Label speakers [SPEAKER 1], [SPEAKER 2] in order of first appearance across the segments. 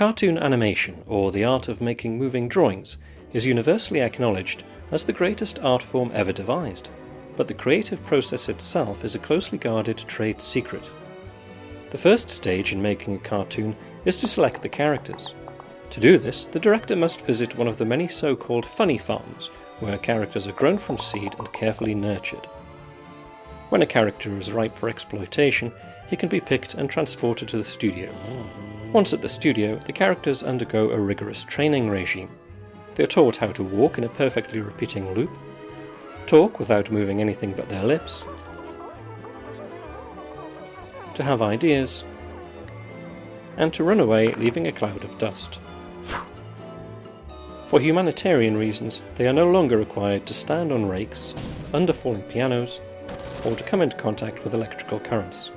[SPEAKER 1] Cartoon animation, or the art of making moving drawings, is universally acknowledged as the greatest art form ever devised, but the creative process itself is a closely guarded trade secret. The first stage in making a cartoon is to select the characters. To do this, the director must visit one of the many so-called funny farms, where characters are grown from seed and carefully nurtured. When a character is ripe for exploitation, he can be picked and transported to the studio. Once at the studio, the characters undergo a rigorous training regime. They are taught how to walk in a perfectly repeating loop, talk without moving anything but their lips, to have ideas, and to run away leaving a cloud of dust. For humanitarian reasons, they are no longer required to stand on rakes, under falling pianos, or to come into contact with electrical currents.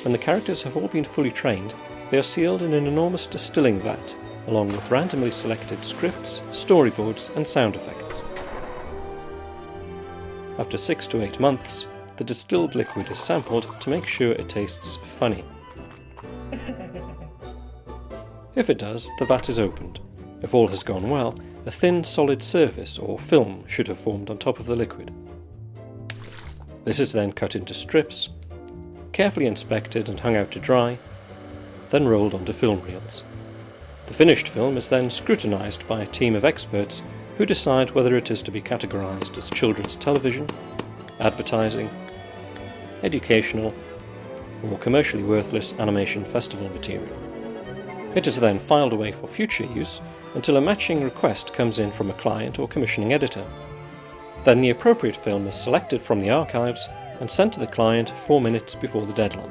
[SPEAKER 1] When the characters have all been fully trained, they are sealed in an enormous distilling vat, along with randomly selected scripts, storyboards, and sound effects. After 6 to 8 months, the distilled liquid is sampled to make sure it tastes funny. If it does, the vat is opened. If all has gone well, a thin, solid surface or film should have formed on top of the liquid. This is then cut into strips, carefully inspected and hung out to dry, then rolled onto film reels. The finished film is then scrutinised by a team of experts who decide whether it is to be categorised as children's television, advertising, educational, or commercially worthless animation festival material. It is then filed away for future use until a matching request comes in from a client or commissioning editor. Then the appropriate film is selected from the archives and sent to the client 4 minutes before the deadline.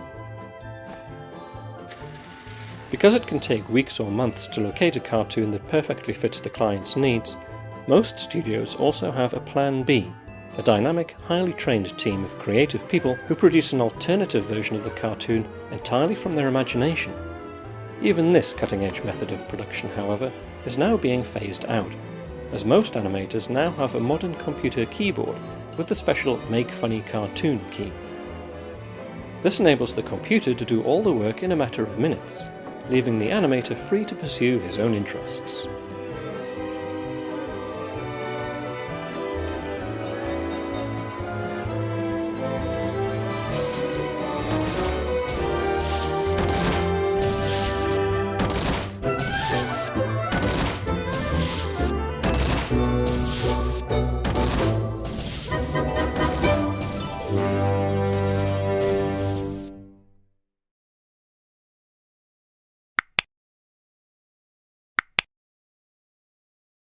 [SPEAKER 1] Because it can take weeks or months to locate a cartoon that perfectly fits the client's needs, most studios also have a Plan B, a dynamic, highly trained team of creative people who produce an alternative version of the cartoon entirely from their imagination. Even this cutting-edge method of production, however, is now being phased out, as most animators now have a modern computer keyboard with the special Make Funny Cartoon key. This enables the computer to do all the work in a matter of minutes, leaving the animator free to pursue his own interests.